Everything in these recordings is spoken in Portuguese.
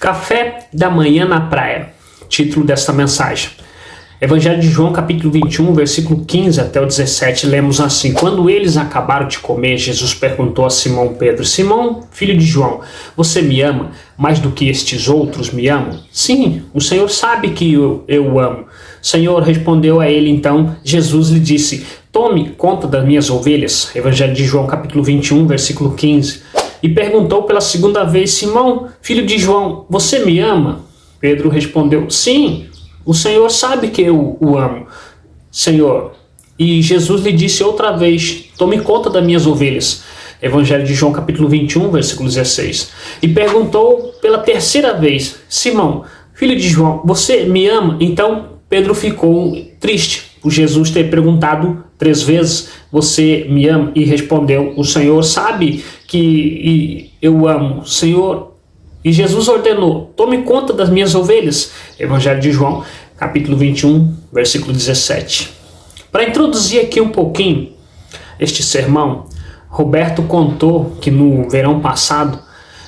Café da manhã na praia, título desta mensagem. Evangelho de João, capítulo 21, versículo 15 até o 17, lemos assim: Quando eles acabaram de comer, Jesus perguntou a Simão Pedro: Simão, filho de João, você me ama mais do que estes outros me amam? Sim, o Senhor sabe que eu amo. Senhor, respondeu a ele. Então Jesus lhe disse: Tome conta das minhas ovelhas. Evangelho de João, capítulo 21, versículo 15. E perguntou pela segunda vez: Simão, filho de João, você me ama? Pedro respondeu: Sim, o Senhor sabe que eu o amo, Senhor. E Jesus lhe disse outra vez: Tome conta das minhas ovelhas. Evangelho de João, capítulo 21, versículo 16. E perguntou pela terceira vez: Simão, filho de João, você me ama? Então Pedro ficou triste por Jesus ter perguntado 3 vezes: Você me ama? E respondeu: O Senhor sabe que eu amo, Senhor. E Jesus ordenou: Tome conta das minhas ovelhas. Evangelho de João, capítulo 21, versículo 17. Para introduzir aqui um pouquinho este sermão, Roberto contou que no verão passado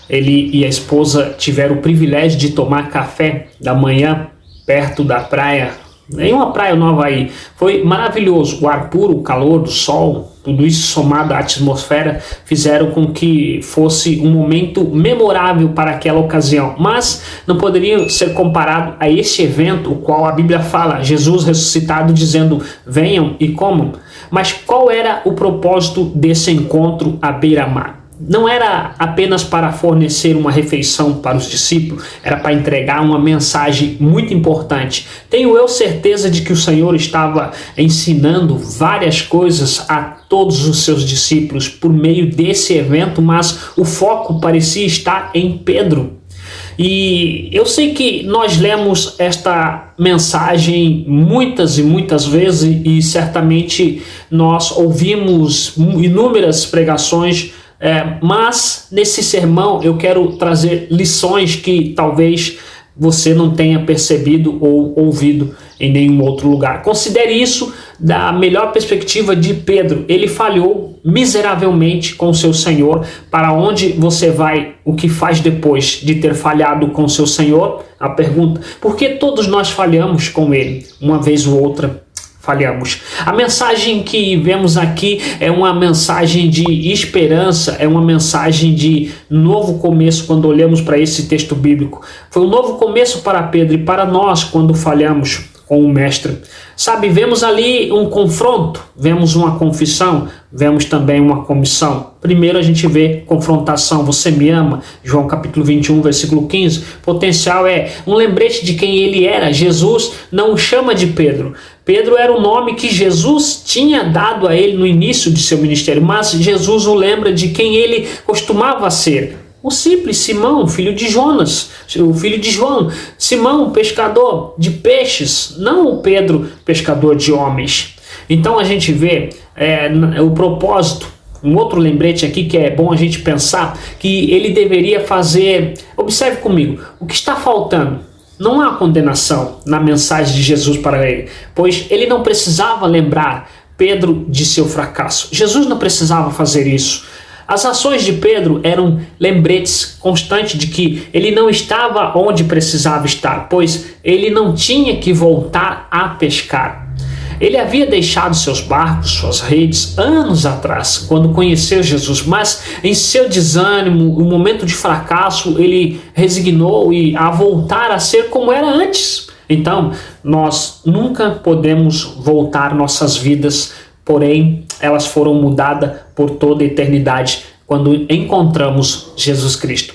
ele e a esposa tiveram o privilégio de tomar café da manhã perto da praia, em uma praia nova aí. Foi maravilhoso, o ar puro, o calor do sol, tudo isso somado à atmosfera fizeram com que fosse um momento memorável para aquela ocasião, mas não poderia ser comparado a este evento, o qual a Bíblia fala, Jesus ressuscitado dizendo: venham e comam. Mas qual era o propósito desse encontro à beira-mar? Não era apenas para fornecer uma refeição para os discípulos, era para entregar uma mensagem muito importante. Tenho eu certeza de que o Senhor estava ensinando várias coisas a todos os seus discípulos por meio desse evento, mas o foco parecia estar em Pedro. E eu sei que nós lemos esta mensagem muitas e muitas vezes e certamente nós ouvimos inúmeras pregações, mas nesse sermão eu quero trazer lições que talvez você não tenha percebido ou ouvido em nenhum outro lugar. Considere isso da melhor perspectiva de Pedro. Ele falhou miseravelmente com seu Senhor. Para onde você vai? O que faz depois de ter falhado com seu Senhor? A pergunta: por que todos nós falhamos com ele? Uma vez ou outra falhamos. A mensagem que vemos aqui é uma mensagem de esperança, é uma mensagem de novo começo quando olhamos para esse texto bíblico. Foi um novo começo para Pedro e para nós quando falhamos com o Mestre. Sabe, vemos ali um confronto, vemos uma confissão, vemos também uma comissão. Primeiro a gente vê confrontação: você me ama? João capítulo 21, versículo 15. Potencial é um lembrete de quem ele era. Jesus não o chama de Pedro. Pedro era o nome que Jesus tinha dado a ele no início de seu ministério, mas Jesus o lembra de quem ele costumava ser. O simples Simão, filho de Jonas, o filho de João. Simão, pescador de peixes, não o Pedro, pescador de homens. Então a gente vê o propósito. Um outro lembrete aqui que é bom a gente pensar, que ele deveria fazer. Observe comigo, o que está faltando? Não há condenação na mensagem de Jesus para ele, pois ele não precisava lembrar Pedro de seu fracasso. Jesus não precisava fazer isso. As ações de Pedro eram lembretes constantes de que ele não estava onde precisava estar, pois ele não tinha que voltar a pescar. Ele havia deixado seus barcos, suas redes, anos atrás, quando conheceu Jesus, mas em seu desânimo, o momento de fracasso, ele resignou a voltar a ser como era antes. Então, nós nunca podemos voltar nossas vidas, porém, elas foram mudadas por toda a eternidade quando encontramos Jesus Cristo.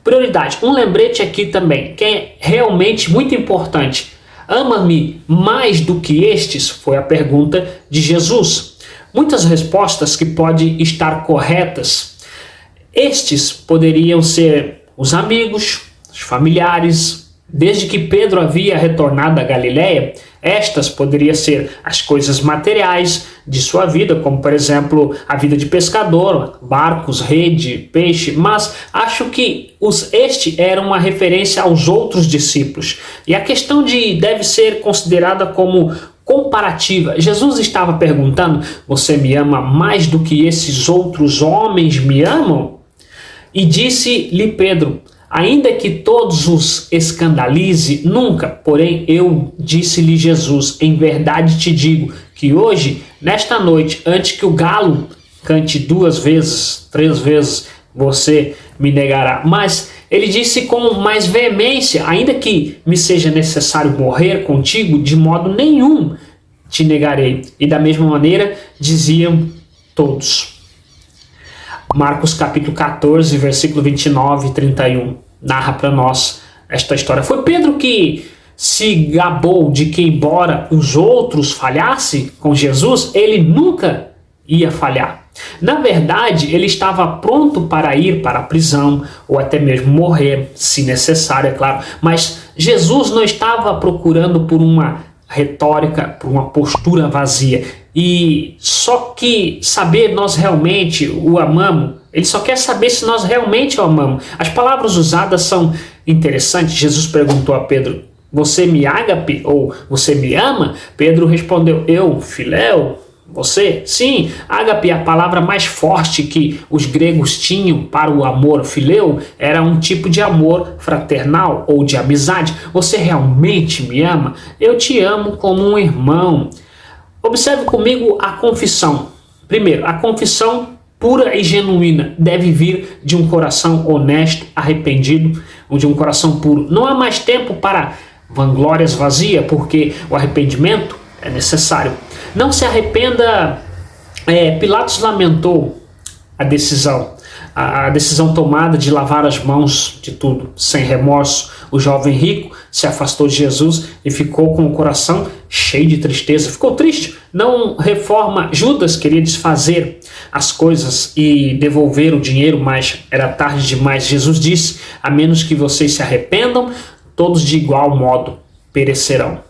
Prioridade, um lembrete aqui também, que é realmente muito importante. Ama-me mais do que estes? Foi a pergunta de Jesus. Muitas respostas que podem estar corretas. Estes poderiam ser os amigos, os familiares. Desde que Pedro havia retornado à Galileia, estas poderiam ser as coisas materiais de sua vida, como por exemplo a vida de pescador, barcos, rede, peixe, mas acho que este era uma referência aos outros discípulos. E a questão deve ser considerada como comparativa. Jesus estava perguntando: você me ama mais do que esses outros homens me amam? E disse-lhe Pedro: Ainda que todos os escandalize, nunca. Porém, eu disse-lhe Jesus, em verdade te digo, que hoje, nesta noite, antes que o galo cante 2 vezes, 3 vezes, você me negará. Mas ele disse com mais veemência, ainda que me seja necessário morrer contigo, de modo nenhum te negarei. E da mesma maneira diziam todos. Marcos capítulo 14, versículo 29 e 31, narra para nós esta história. Foi Pedro que se gabou de que, embora os outros falhassem com Jesus, ele nunca ia falhar. Na verdade, ele estava pronto para ir para a prisão ou até mesmo morrer, se necessário, é claro. Mas Jesus não estava procurando por uma retórica, por uma postura vazia. E só que saber nós realmente o amamos, ele só quer saber se nós realmente o amamos. As palavras usadas são interessantes. Jesus perguntou a Pedro, você me ágape ou você me ama? Pedro respondeu, eu, filéu, você? Sim, ágape é a palavra mais forte que os gregos tinham para o amor. Filéu era um tipo de amor fraternal ou de amizade. Você realmente me ama? Eu te amo como um irmão. Observe comigo a confissão. Primeiro, a confissão pura e genuína deve vir de um coração honesto, arrependido, ou de um coração puro. Não há mais tempo para vanglórias vazias, porque o arrependimento é necessário. Não se arrependa. Pilatos lamentou a decisão tomada de lavar as mãos de tudo, sem remorso. O jovem rico se afastou de Jesus e ficou com o coração cheio de tristeza. Ficou triste. Não reforma. Judas queria desfazer as coisas e devolver o dinheiro, mas era tarde demais. Jesus disse, a menos que vocês se arrependam, todos de igual modo perecerão.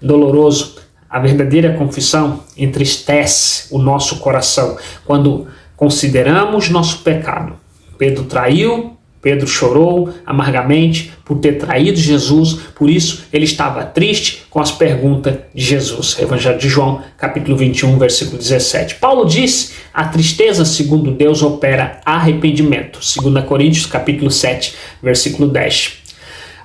Doloroso. A verdadeira confissão entristece o nosso coração quando consideramos nosso pecado. Pedro traiu, Pedro chorou amargamente por ter traído Jesus, por isso ele estava triste com as perguntas de Jesus. Evangelho de João, capítulo 21, versículo 17. Paulo disse, a tristeza segundo Deus opera arrependimento. 2 Coríntios, capítulo 7, versículo 10.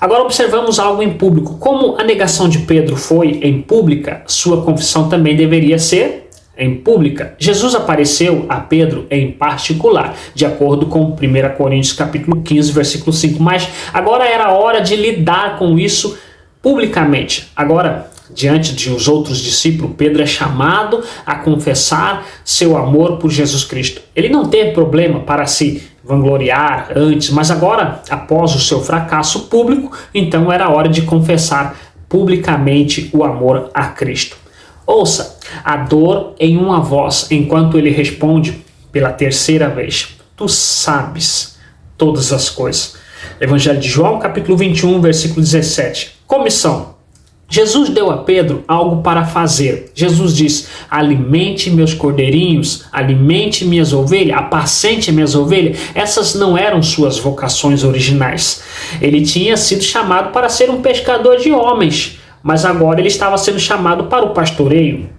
Agora observamos algo em público. Como a negação de Pedro foi em pública, sua confissão também deveria ser em pública. Jesus apareceu a Pedro em particular, de acordo com 1 Coríntios capítulo 15, versículo 5. Mas agora era a hora de lidar com isso publicamente. Agora, diante de os outros discípulos, Pedro é chamado a confessar seu amor por Jesus Cristo. Ele não teve problema para se vangloriar antes, mas agora, após o seu fracasso público, então era hora de confessar publicamente o amor a Cristo. Ouça a dor em uma voz, enquanto ele responde pela 3ª vez. Tu sabes todas as coisas. Evangelho de João, capítulo 21, versículo 17. Comissão. Jesus deu a Pedro algo para fazer. Jesus disse, alimente meus cordeirinhos, alimente minhas ovelhas, apacente minhas ovelhas. Essas não eram suas vocações originais. Ele tinha sido chamado para ser um pescador de homens, mas agora ele estava sendo chamado para o pastoreio.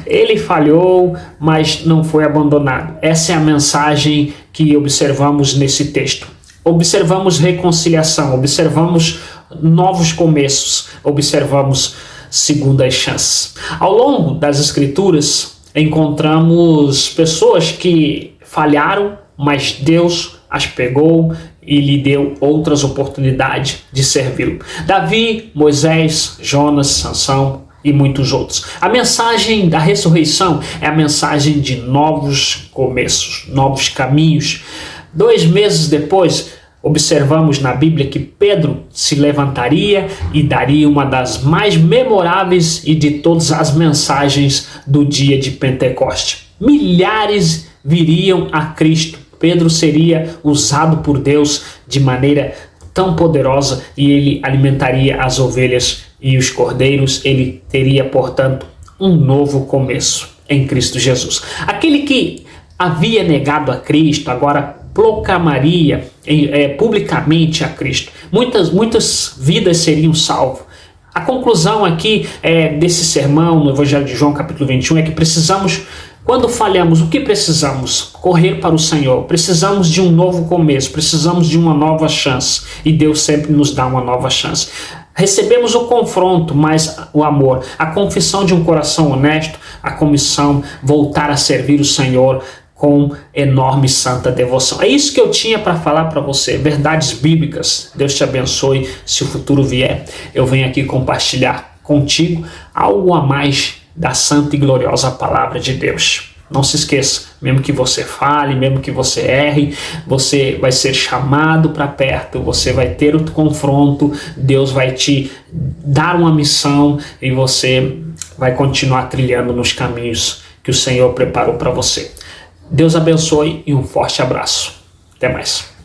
Ele falhou, mas não foi abandonado. Essa é a mensagem que observamos nesse texto. Observamos reconciliação, observamos novos começos, observamos segundas chances. Ao longo das Escrituras, encontramos pessoas que falharam, mas Deus as pegou e lhe deu outras oportunidades de servi-lo. Davi, Moisés, Jonas, Sansão e muitos outros. A mensagem da ressurreição é a mensagem de novos começos, novos caminhos. 2 meses depois, observamos na Bíblia que Pedro se levantaria e daria uma das mais memoráveis e de todas as mensagens do dia de Pentecoste. Milhares viriam a Cristo. Pedro seria usado por Deus de maneira tão poderosa e ele alimentaria as ovelhas e os cordeiros. Ele teria, portanto, um novo começo em Cristo Jesus. Aquele que havia negado a Cristo, agora proclamaria publicamente a Cristo. Muitas vidas seriam salvas. A conclusão aqui desse sermão no Evangelho de João, capítulo 21, é que precisamos Quando falhamos, o que precisamos? Correr para o Senhor. Precisamos de um novo começo, precisamos de uma nova chance. E Deus sempre nos dá uma nova chance. Recebemos o confronto, mas o amor, a confissão de um coração honesto, a comissão, voltar a servir o Senhor com enorme e santa devoção. É isso que eu tinha para falar para você, verdades bíblicas. Deus te abençoe. Se o futuro vier, eu venho aqui compartilhar contigo algo a mais da santa e gloriosa palavra de Deus. Não se esqueça, mesmo que você fale, mesmo que você erre, você vai ser chamado para perto, você vai ter o confronto, Deus vai te dar uma missão e você vai continuar trilhando nos caminhos que o Senhor preparou para você. Deus abençoe e um forte abraço. Até mais.